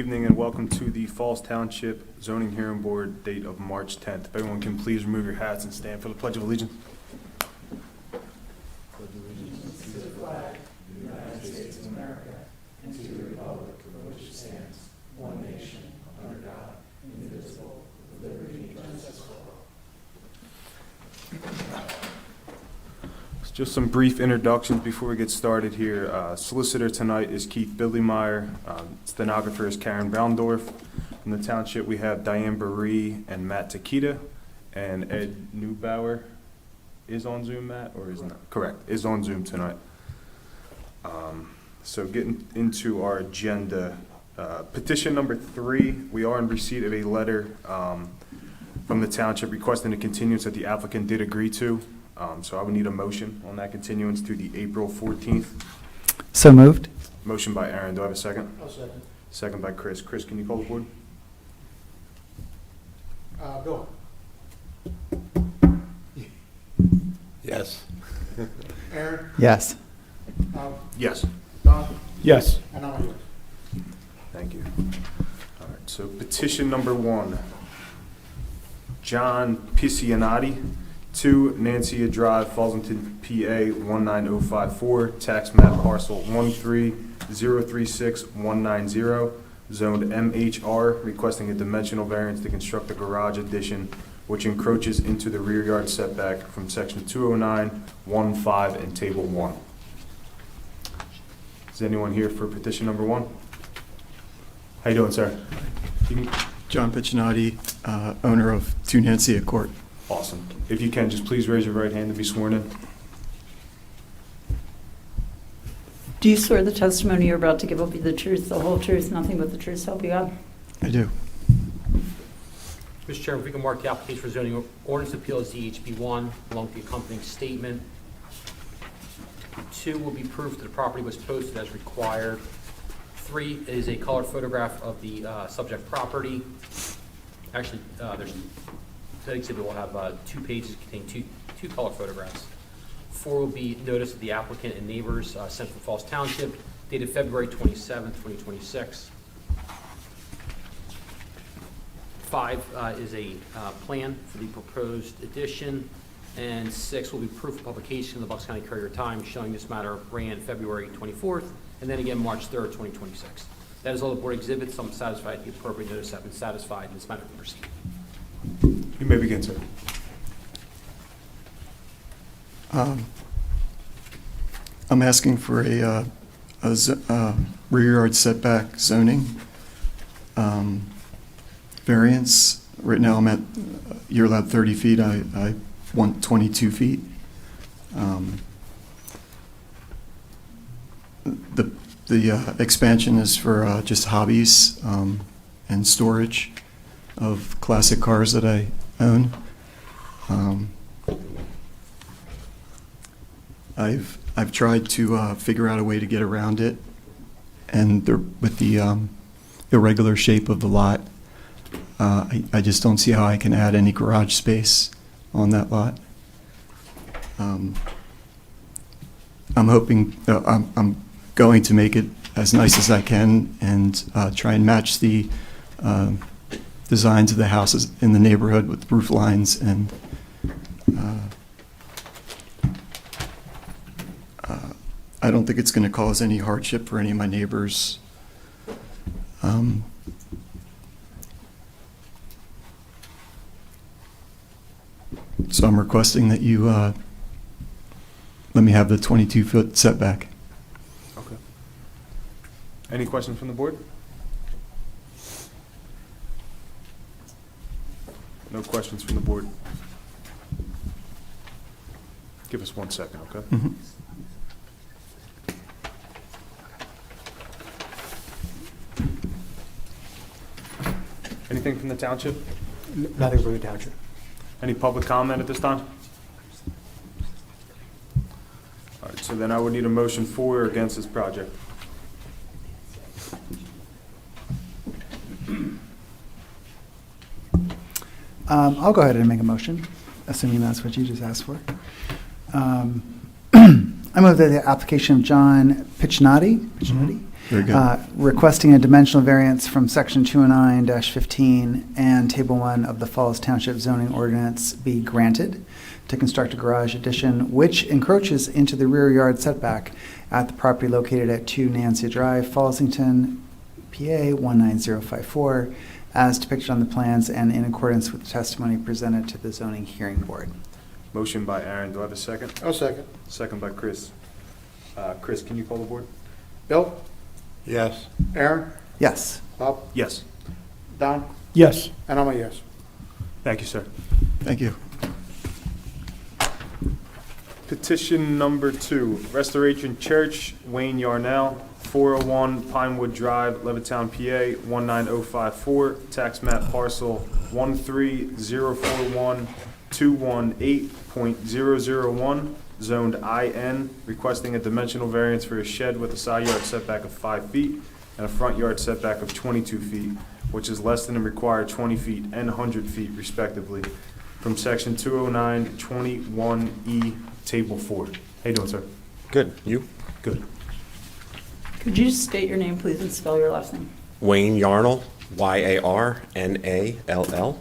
Evening and welcome to the Falls Township Zoning Hearing Board, date of March 10th. If everyone can please remove your hats and stand for the Pledge of Allegiance. Pledge allegiance to the flag of the United States of America and to the republic for which it stands, one nation, under God, indivisible, with liberty and justice for all. Just some brief introductions before we get started here. Solicitor tonight is Keith Billymeyer. Stenographer is Karen Baumdorf. From the Township, we have Diane Baree and Matt Takita. And Ed Neubauer is on Zoom, Matt, or is not? Correct, is on Zoom tonight. So getting into our agenda. Petition number 3, we are in receipt of a letter from the Township requesting a continuance that the applicant did agree to. So I would need a motion on that continuance to the April 14th. So moved. Motion by Aaron. Do I have a second? I'll second. Second by Chris. Chris, can you call the board? Bill. Yes. Aaron. Yes. Yes. Don. Yes. And I'm a yes. Thank you. All right, so petition number 1. John Piccinotti, 2 Nancia Drive, Fallsington, PA 19054, tax map parcel 13036-190, zoned MHR, requesting a dimensional variance to construct a garage addition which encroaches into the rear yard setback from section 209.15 and table 1. Is anyone here for petition number 1? How you doing, sir? John Piccinotti, owner of 2 Nancia Court. Awesome. If you can, just please raise your right hand to be sworn in. Do you swear the testimony you're about to give will be the truth, the whole truth, nothing but the truth, so help you God? I do. Mr. Chairman, if we can mark the application for zoning ordinance appeal as ZHB 1, along with the accompanying statement. 2 will be proof that the property was posted as required. 3 is a color photograph of the subject property. Actually, that exhibit will have 2 pages containing two color photographs. 4 will be notice of the applicant and neighbors sent from Falls Township, dated February 27th, 2026. 5 is a plan for the proposed addition, and 6 will be proof of publication in the Bucks County Courier Times showing this matter ran February 24th, and then again March 3rd, 2026. That is all the board exhibits. I'm satisfied the appropriate notice have been satisfied, and this matter can proceed. You may begin, sir. I'm asking for a rear yard setback zoning variance. Right now I'm at, you're allowed 30 feet. I want 22 feet. The expansion is for just hobbies and storage of classic cars that I own. I've tried to figure out a way to get around it, and with the irregular shape of the lot, I just don't see how I can add any garage space on that lot. I'm hoping I'm going to make it as nice as I can and try and match the designs of the houses in the neighborhood with roof lines, and I don't think it's going to cause any hardship for any of my neighbors. So I'm requesting that you let me have the 22-foot setback. Okay. Any questions from the board? No questions from the board. Give us 1 second, okay? Mhm. Anything from the township? Nothing from the township. Any public comment at this time? All right, so then I would need a motion for or against this project. I'll go ahead and make a motion, assuming that's what you just asked for. I move that the application of John Piccinotti Very good. Requesting a dimensional variance from section 209-15 and table 1 of the Falls Township zoning ordinance be granted to construct a garage addition which encroaches into the rear yard setback at the property located at 2 Nancia Drive, Fallsington, PA 19054, as depicted on the plans and in accordance with the testimony presented to the zoning hearing board. Motion by Aaron, do I have a second? I'll second. Second by Chris. Chris, can you call the board? Bill? Yes. Aaron? Yes. Bob? Yes. Don? Yes. And I'm a yes. Thank you, sir. Thank you. Petition number 2, Restoration Church, Wayne Yarnall, 401 Pinewood Drive, Levittown, PA 19054, tax map parcel 13041.218.001, zoned IN, requesting a dimensional variance for a shed with a side yard setback of 5 feet and a front yard setback of 22 feet, which is less than the required 20 feet and 100 feet respectively, from section 209-21E, table 4. How you doing, sir? Good. You? Good. Could you just state your name, please, and spell your last name? Wayne Yarnall, Yarnall.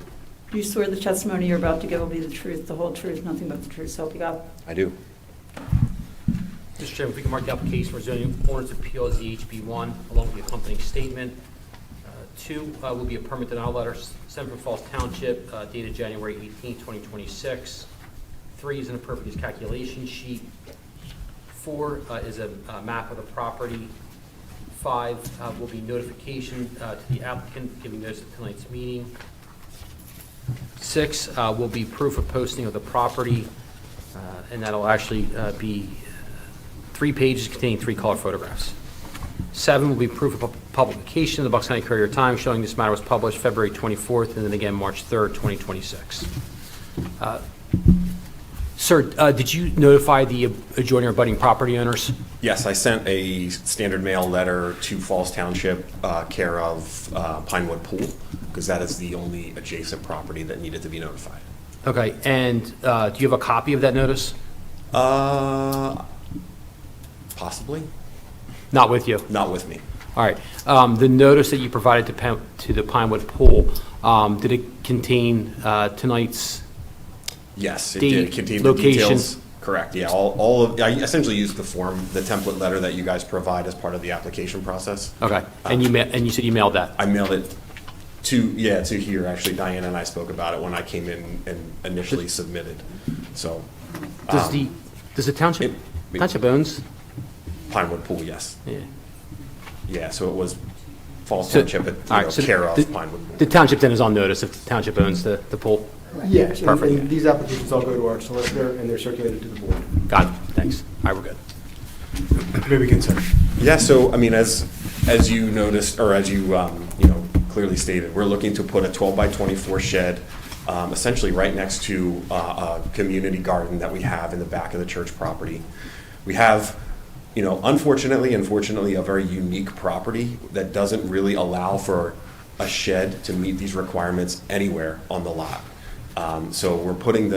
Do you swear the testimony you're about to give will be the truth, the whole truth, nothing but the truth, so help you God? I do. Mr. Chairman, if we can mark the application for zoning ordinance appeal as the HB1, along with the accompanying statement. 2 will be a permit denial letter sent from Falls Township dated January 18, 2026. 3 is an impervious calculation sheet. 4 is a map of the property. 5 will be notification to the applicant giving notice of tonight's meeting. 6 will be proof of posting of the property, and that'll actually be 3 pages containing 3 color photographs. 7 will be proof of publication of the Bucks County Courier-Times showing this matter was published February 24th and then again March 3rd, 2026. Sir, did you notify the adjoining or abutting property owners? Yes, I sent a standard mail letter to Falls Township, care of Pinewood Pool, because that is the only adjacent property that needed to be notified. Okay, and do you have a copy of that notice? Possibly. Not with you? Not with me. All right. The notice that you provided to the Pinewood Pool, did it contain tonight's? Yes, it Date, did contain location. the details. Correct, yeah. All of, I essentially used the form, the template letter that you guys provide as part of the application process. Okay, and you said you mailed that? I mailed it to here, actually. Diana and I spoke about it when I came in and initially submitted, so. Does the township owns? Pinewood Pool, yes. Yeah. Yeah, so it was Falls So- Township, all right, so care the- of Pinewood Pool. The township then is on notice if the township owns the pool? Yes, and Perfect. these applications all go to our solicitor, and they're circulated to the board. Got it, thanks. All right, we're good. Maybe we can, sir. Yeah, so, I mean, as you noticed, or as you, clearly stated, we're looking to put a 12 by 24 shed, essentially right next to a community garden that we have in the back of the church property. We have, unfortunately and fortunately, a very unique property that doesn't really allow for a shed to meet these requirements anywhere on the lot. So we're putting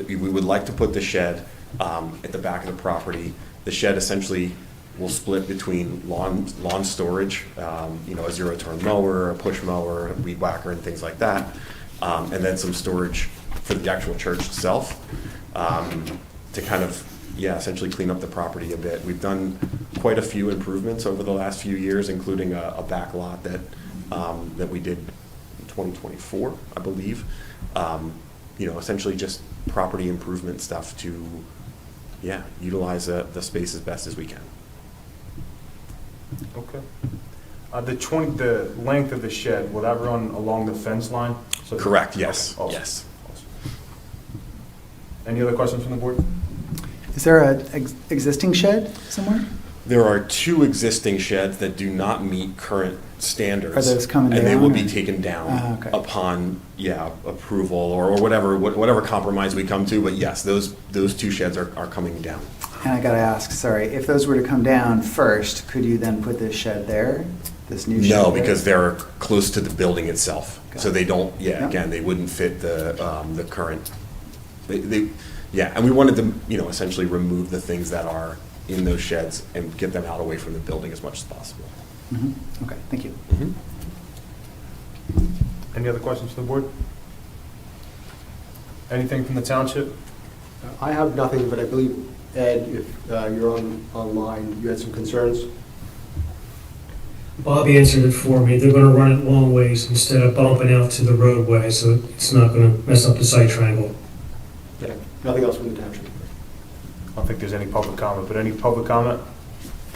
we would like to put the shed at the back of the property. The shed essentially will split between lawn storage, a zero-turn mower, a push mower, a weed whacker, and things like that, and then some storage for the actual church itself to kind of, essentially clean up the property a bit. We've done quite a few improvements over the last few years, including a back lot that we did in 2024, I believe. Essentially just property improvement stuff to, utilize the space as best as we can. Okay. The length of the shed, will that run along the fence line? Correct, yes, Okay, awesome. yes. Awesome. Any other questions from the board? Is there an existing shed somewhere? There are 2 existing sheds that do not meet current standards. Are those coming And they will down, be or- taken down Okay. upon, approval or whatever compromise we come to. But yes, those 2 sheds are coming down. And I gotta ask, sorry, if those were to come down first, could you then put this shed there? This new shed? No, there? because they're close to the building itself. Got So it. they don't, Yeah. again, they wouldn't fit the current, and we wanted to, essentially remove the things that are in those sheds and get them out away from the building as much as possible. Mhm. Okay, thank you. Any other questions from the board? Anything from the township? I have nothing, but I believe, Ed, if you're online, you had some concerns? Bob answered it for me. They're gonna run it long ways instead of bumping out to the roadway, so it's not gonna mess up the site triangle. Okay. Nothing else from the township? I don't think there's any public comment, but any public comment?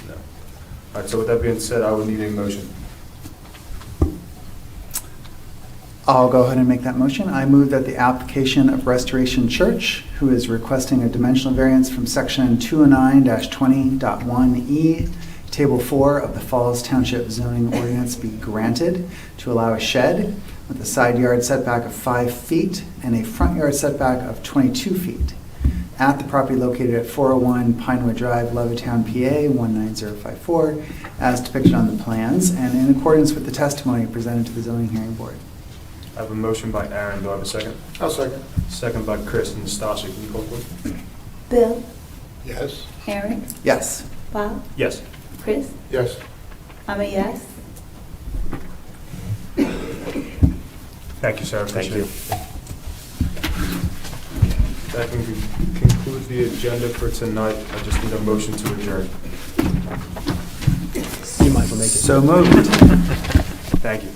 No. All right, so with that being said, I would need a motion. I'll go ahead and make that motion. I move that the application of Restoration Church, who is requesting a dimensional variance from section 209-20.1E, Table 4 of the Falls Township zoning ordinance be granted to allow a shed with a side yard setback of 5 feet and a front yard setback of 22 feet at the property located at 401 Pinewood Drive, Levittown, PA 19054, as depicted on the plans and in accordance with the testimony presented to the zoning hearing board. I have a motion by Aaron. Do I have a second? I'll second. Second by Chris and Stasha. Can you call please? Bill, Yes. Eric, Yes. Bob, Yes. Chris, Yes. I'm a yes. Thank you, sir. Thank Appreciate you. it. That can conclude the agenda for tonight. I just need a motion to adjourn. You might as well make it. So moved. Thank you.